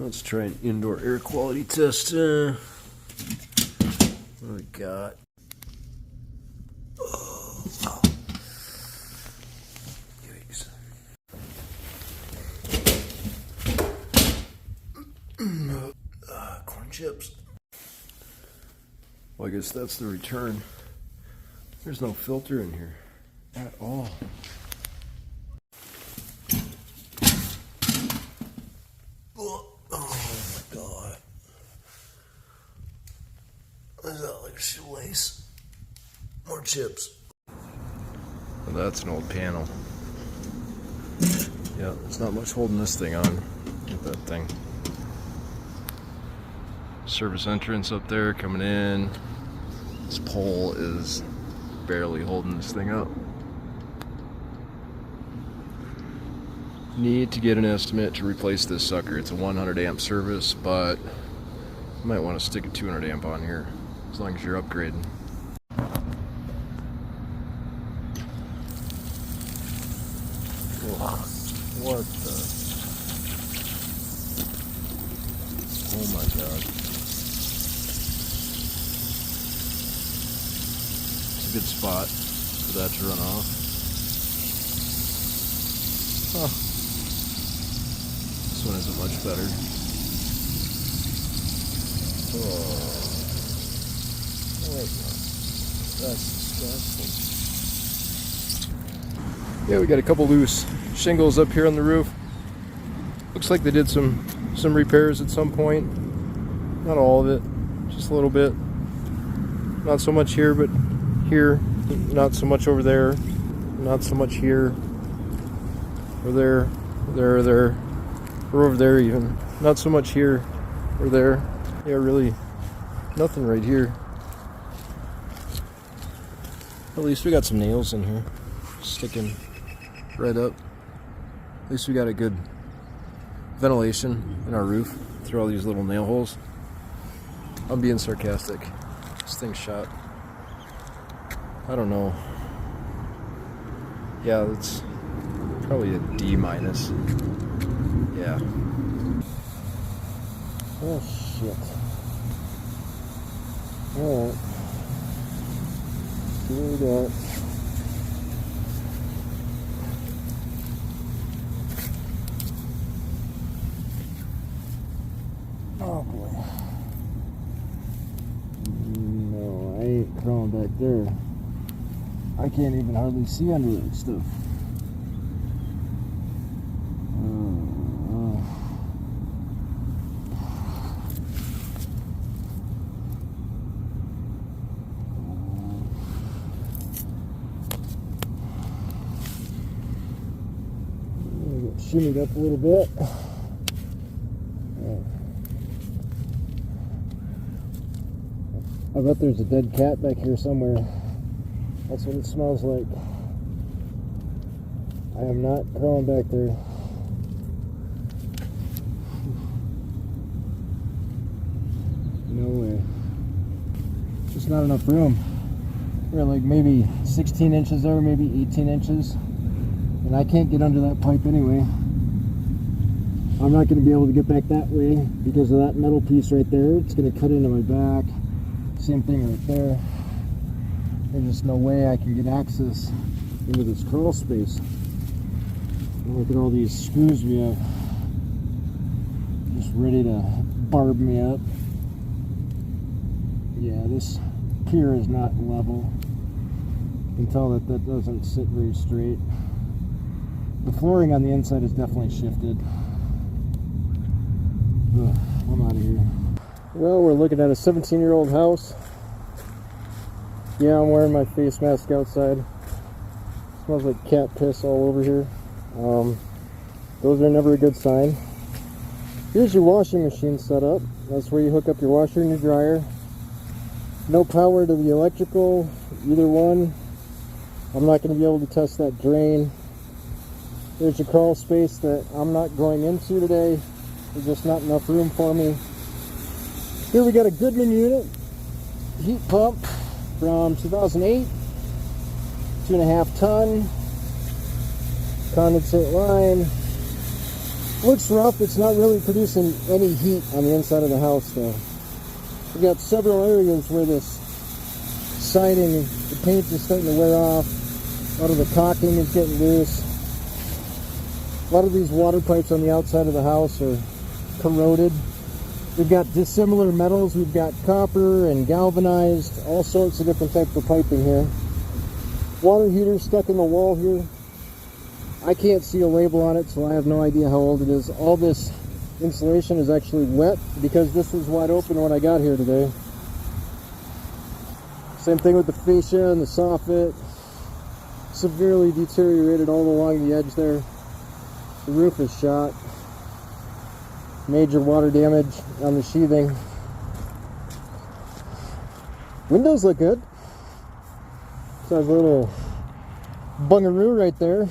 Let's try an indoor air quality test. What do we got? Oh. Yikes. Corn chips. Well, I guess that's the return. There's no filter in here at all. Is that like shoelace? More chips. Well, that's an old panel. Yeah, there's not much holding this thing on. Look at that thing. Service entrance up there coming in. This pole is barely holding this thing up. Need to get an estimate to replace this sucker. It's a 100 amp service, but you might want to stick a 200 amp on here. As long as you're upgrading. Whoa. What the? Oh my god. It's a good spot for that to run off. Huh. This one isn't much better. Oh. That's disgusting. Yeah, we got a couple loose shingles up here on the roof. Looks like they did some repairs at some point. Not all of it, just a little bit. Not so much here, but here. Not so much over there. Not so much here. Or there. Or over there even. Not so much here or there. Yeah, really nothing right here. At least we got some nails in here, sticking right up. At least we got a good ventilation in our roof through all these little nail holes. I'm being sarcastic. This thing's shot. I don't know. Yeah, it's probably a D-. Yeah. Oh shit. Alright. Here we go. Oh boy. No, I ain't crawling back there. I can't even hardly see under that stuff. Shimmied up a little bit. I bet there's a dead cat back here somewhere. That's what it smells like. I am not crawling back there. No way. Just not enough room. We're like maybe 16 inches there, maybe 18 inches. And I can't get under that pipe anyway. I'm not going to be able to get back that way because of that metal piece right there. It's going to cut into my back. Same thing right there. There's just no way I can get access into this crawl space. And look at all these screws we have. Just ready to barb me up. Yeah, this pier is not level. You can tell that that doesn't sit very straight. The flooring on the inside is definitely shifted. Ugh, I'm out of here. Well, we're looking at a 17-year-old house. Yeah, I'm wearing my face mask outside. Smells like cat piss all over here. Those are never a good sign. Here's your washing machine set up. That's where you hook up your washer and your dryer. No power to the electrical, either one. I'm not going to be able to test that drain. There's your crawl space that I'm not going into today. There's just not enough room for me. Here we got a Goodman unit, heat pump from 2008, 2.5 ton, condensate line, Looks rough. It's not really producing any heat on the inside of the house though. We've got several areas where this siding, the paint is starting to wear off. A lot of the caulking is getting loose. A lot of these water pipes on the outside of the house are corroded. We've got dissimilar metals. We've got copper and galvanized, all sorts of different types of piping here. Water heater stuck in the wall here. I can't see a label on it, so I have no idea how old it is. All this insulation is actually wet because this was wide open when I got here today. Same thing with the fascia and the soffit. Severely deteriorated all along the edge there. The roof is shot. Major water damage on the sheathing. Windows look good. So there's a little bungaroo right there.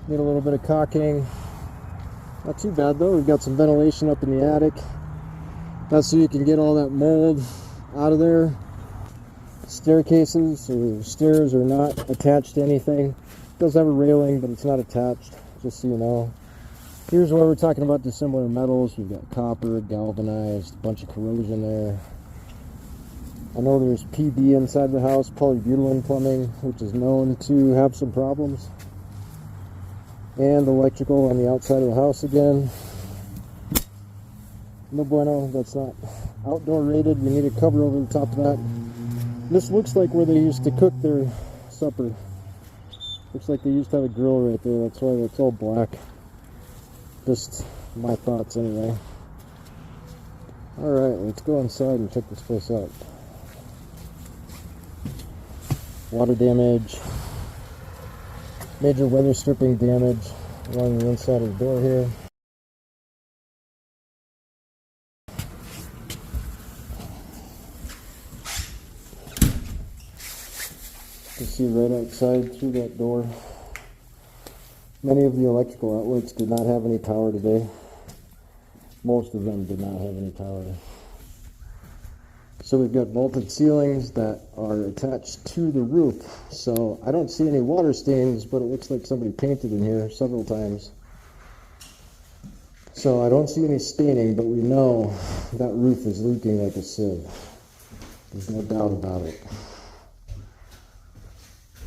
Need a little bit of caulking. Not too bad though. We've got some ventilation up in the attic. That's so you can get all that mold out of there. Staircases or stairs are not attached to anything. It does have a railing, but it's not attached, just so you know. Here's where we're talking about dissimilar metals. We've got copper, galvanized, a bunch of corrosion there. I know there's PB inside the house, polybutylene plumbing, which is known to have some problems. And electrical on the outside of the house again. No bueno, that's not outdoor rated. We need a cover over the top of that. This looks like where they used to cook their supper. Looks like they used to have a grill right there. That's why it's all black. Just my thoughts anyway. Alright, let's go inside and check this place out. Water damage. Major weather stripping damage along the inside of the door here. You can see right outside through that door. Many of the electrical outlets did not have any power today. Most of them did not have any power. So we've got vaulted ceilings that are attached to the roof. So I don't see any water stains, but it looks like somebody painted in here several times. So I don't see any staining, but we know that roof is leaking like a sieve. There's no doubt about it.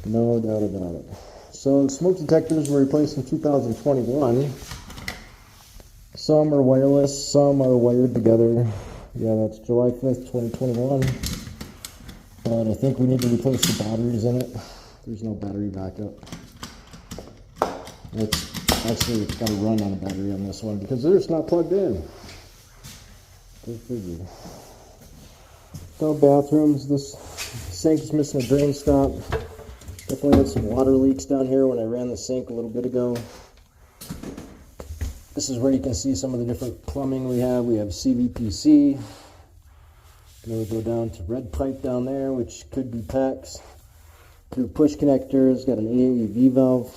No doubt about it. So smoke detectors were replaced in 2021. Some are wireless, some are wired together. Yeah, that's July 5th, 2021. But I think we need to replace the batteries in it. There's no battery backup. It's got to run on a battery on this one because it's not plugged in. Go figure. So bathrooms, this sink is missing a drain stop. Definitely had some water leaks down here when I ran the sink a little bit ago. This is where you can see some of the different plumbing we have. We have CPVC. Then we go down to red pipe down there, which could be PEX. Through push connectors, got an AAV valve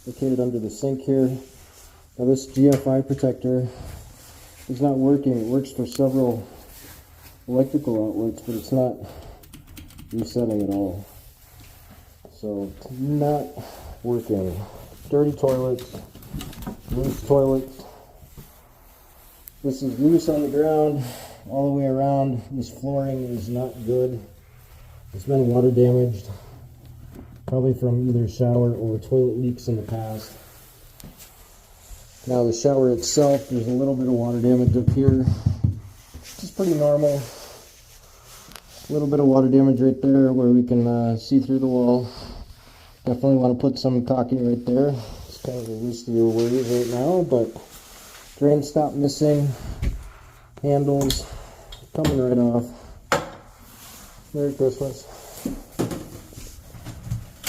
located under the sink here. Now this GFI protector is not working. It works for several electrical outlets, but it's not resetting at all. So it's not working. Dirty toilets. Loose toilets. This is loose on the ground all the way around. This flooring is not good. It's been water damaged, probably from either shower or toilet leaks in the past. Now the shower itself, there's a little bit of water damage up here, which is pretty normal. A little bit of water damage right there where we can see through the wall. Definitely want to put some caulking right there. Kind of the least of your worries right now, but drain stop missing, handles coming right off. Merry Christmas.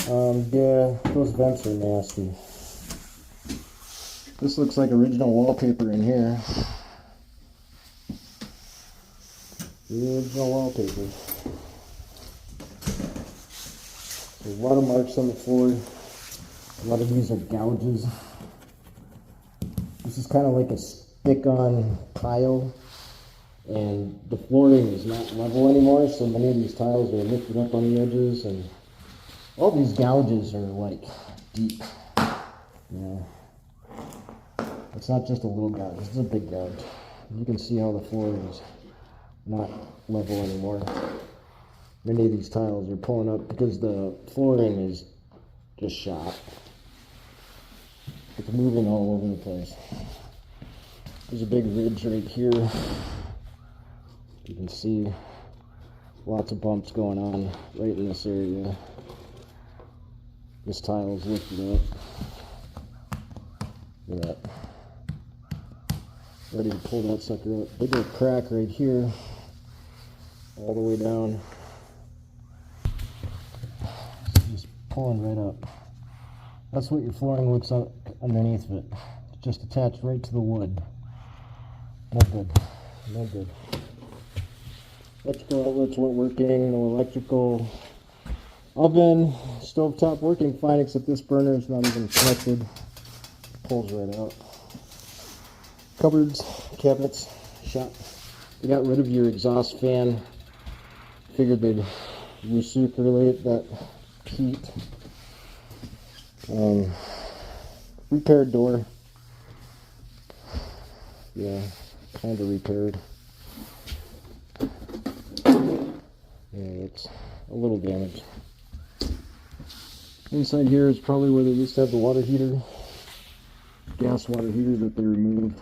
Yeah, those vents are nasty. This looks like original wallpaper in here. The original wallpaper. There's a lot of marks on the floor. A lot of these are gouges. This is kind of like a stick-on tile, and the flooring is not level anymore, so many of these tiles are lifted up on the edges, and all these gouges are like deep. Yeah. It's not just a little gouge, it's a big gouge. You can see how the floor is not level anymore. Many of these tiles are pulling up because the flooring is just shot. It's moving all over the place. There's a big ridge right here. You can see lots of bumps going on right in this area. This tile is lifted up. Look at that. Ready to pull that sucker up. Big old crack right here. All the way down. Just pulling right up. That's what your flooring looks like underneath it. It's just attached right to the wood. Not good. Not good. Electrical outlets weren't working. No electrical. Oven, stovetop working fine, except this burner is not even connected. Pulls right out. Cupboards, cabinets, shot. You got rid of your exhaust fan. Figured they'd recirculate that heat. Repaired door. Yeah, kind of repaired. Yeah, it's a little damaged. Inside here is probably where they used to have the water heater. Gas water heater that they removed.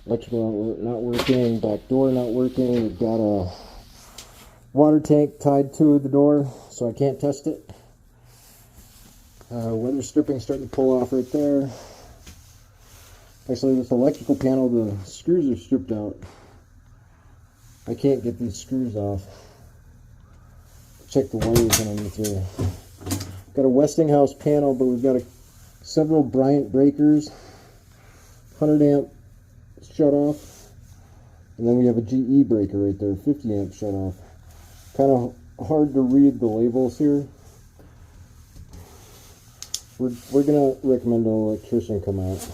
Electrical outlet not working, back door not working. We've got a water tank tied to the door, so I can't test it. Weather stripping starting to pull off right there. Actually, this electrical panel, the screws are stripped out. I can't get these screws off. Check the wires underneath here. Got a Westinghouse panel, but we've got several Bryant breakers, 100 amp shut off, and then we have a GE breaker right there, 50 amp shut off. Kind of hard to read the labels here. We're gonna recommend an electrician come out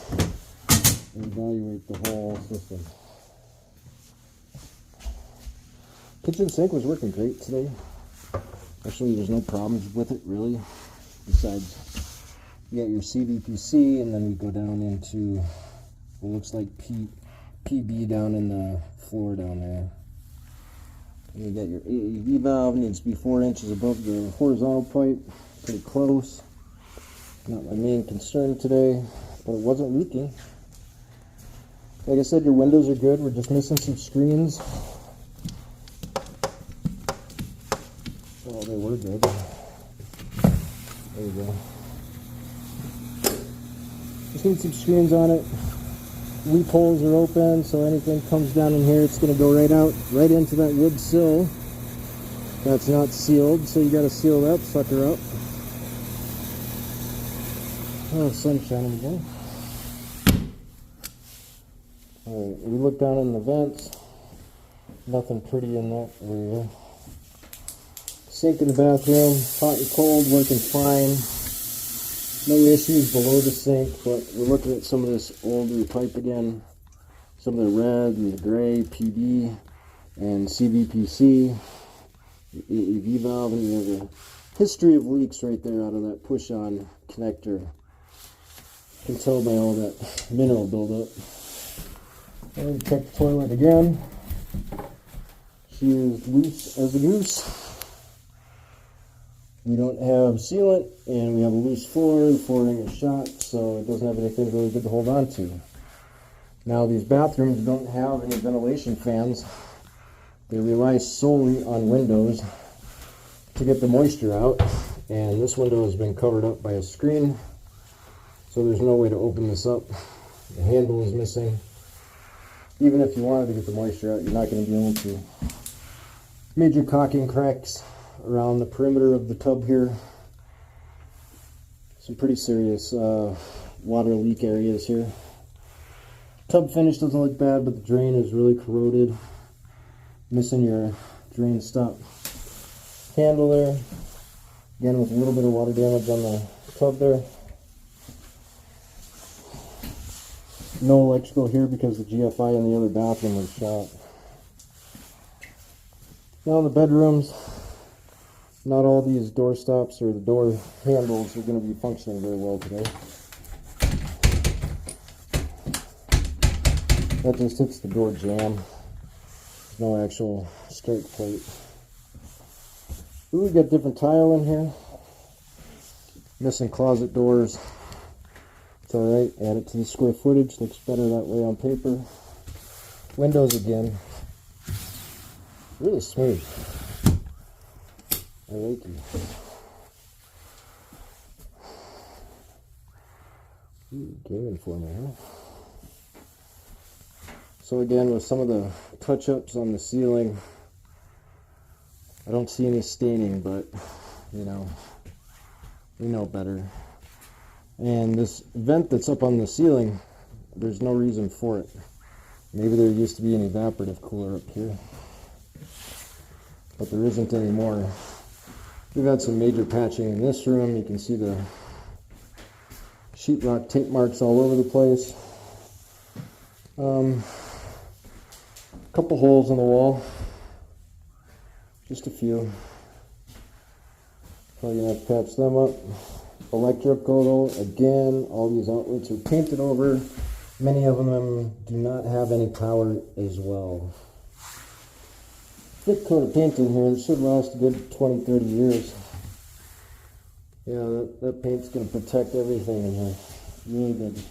and evaluate the whole system. Kitchen sink was working great today. Actually, there's no problems with it really. Besides, you got your CPVC, and then we go down into what looks like PB down in the floor down there. And you got your AEV valve, needs to be 4 inches above the horizontal pipe. Pretty close. Not my main concern today, but it wasn't leaking. Like I said, your windows are good. We're just missing some screens. Well, they were good. There you go. Just need some screens on it. Loopholes are open, so anything comes down in here, it's going to go right out, right into that wood sill. That's not sealed, so you got to seal that sucker up. Oh, sun shining again. Alright, we look down in the vents. Nothing pretty in that area. Sink in the bathroom, hot and cold, working fine. No issues below the sink, but we're looking at some of this older pipe again. Some of the red and the gray, PB and CVPC, the AEV valve, and you have a history of leaks right there out of that push-on connector. You can tell by all that mineral buildup. And check the toilet again. She is loose as a goose. We don't have sealant, and we have a loose floor. The flooring is shot, so it doesn't have anything really good to hold on to. Now, these bathrooms don't have any ventilation fans. They rely solely on windows to get the moisture out, and this window has been covered up by a screen, so there's no way to open this up. The handle is missing. Even if you wanted to get the moisture out, you're not going to be able to. Major caulking cracks around the perimeter of the tub here. Some pretty serious water leak areas here. Tub finish doesn't look bad, but the drain is really corroded. Missing your drain stop handle there. Again, with a little bit of water damage on the tub there. No electrical here because the GFI in the other bathroom was shot. Now in the bedrooms, not all these door stops or the door handles are going to be functioning very well today. That just hits the door jamb. There's no actual strike plate. Ooh, we got different tile in here. Missing closet doors. It's alright, add it to the square footage. Looks better that way on paper. Windows again. Really smooth. I like it. Ooh, gaming for me, huh? So again, with some of the touch-ups on the ceiling, I don't see any staining, but, you know, we know better. And this vent that's up on the ceiling, there's no reason for it. Maybe there used to be an evaporative cooler up here, but there isn't anymore. We've had some major patching in this room. You can see the sheetrock tape marks all over the place. Couple holes in the wall, just a few. Probably gonna have to patch them up. Electrical, again, all these outlets are painted over. Many of them do not have any power as well. Thick coat of paint in here. This should last a good 20-30 years. Yeah, that paint's going to protect everything in here. Really good.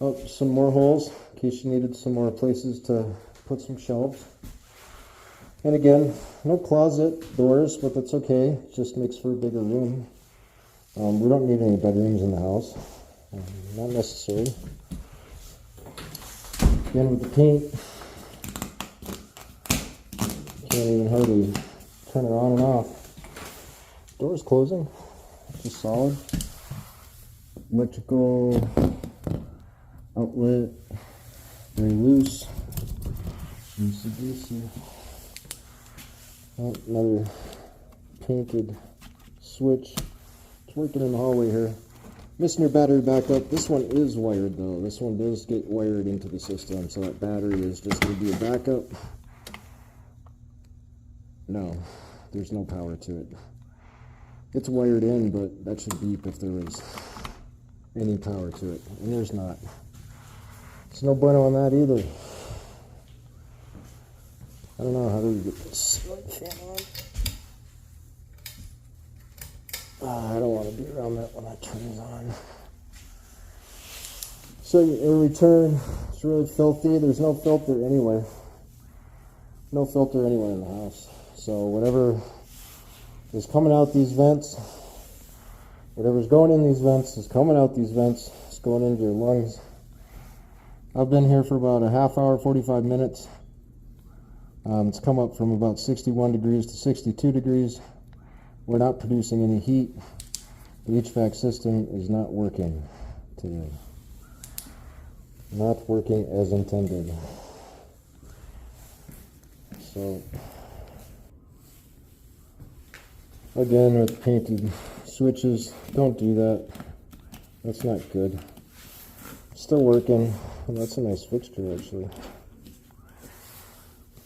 Oh, some more holes in case you needed some more places to put some shelves. And again, no closet doors, but that's okay. It just makes for a bigger room. We don't need any bedrooms in the house. Not necessary. Again with the paint, can't even hardly turn it on and off. Door's closing, just solid. Electrical outlet, very loose. CPVC. Oh, another painted switch. It's working in the hallway here. Missing your battery backup. This one is wired though. This one does get wired into the system, so that battery is just going to be a backup. No, there's no power to it. It's wired in, but that should beep if there was any power to it, and there's not. There's no bueno on that either. I don't know, how do we get this ceiling fan on? I don't want to be around that when that turns on. So in return, it's really filthy. There's no filter anywhere. No filter anywhere in the house. So whatever is coming out these vents, whatever's going in these vents is coming out these vents. It's going into your lungs. I've been here for about a half hour, 45 minutes. It's come up from about 61 degrees to 62 degrees. We're not producing any heat. The HVAC system is not working today. Not working as intended. So, again with painted switches, don't do that. That's not good. Still working. Well, that's a nice fixture actually.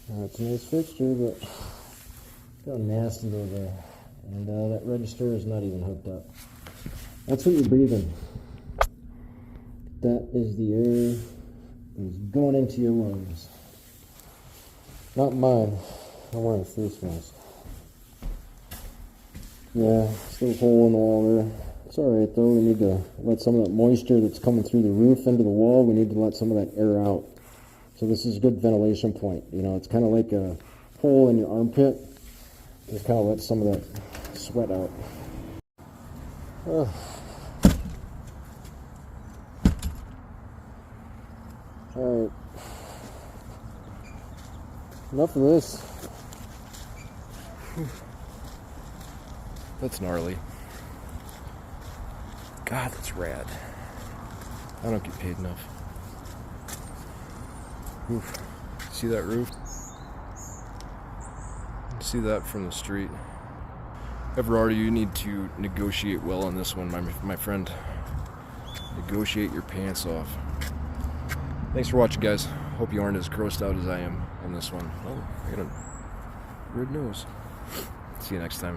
That's a nice fixture, but how nasty those are. And that register is not even hooked up. That's what you're breathing. That is the air that is going into your lungs. Not mine. I'm wearing a face mask. Yeah, still a hole in the wall there. It's alright though. We need to let some of that moisture that's coming through the roof into the wall, we need to let some of that air out. So this is a good ventilation point. You know, it's kind of like a hole in your armpit. Just kind of let some of that sweat out. Alright. Enough of this. That's gnarly. God, that's rad. I don't get paid enough. Oof. See that roof? See that from the street. Everardo, you need to negotiate well on this one, my friend. Negotiate your pants off. Thanks for watching, guys. Hope you aren't as grossed out as I am on this one. Oh, I got a red nose. See you next time.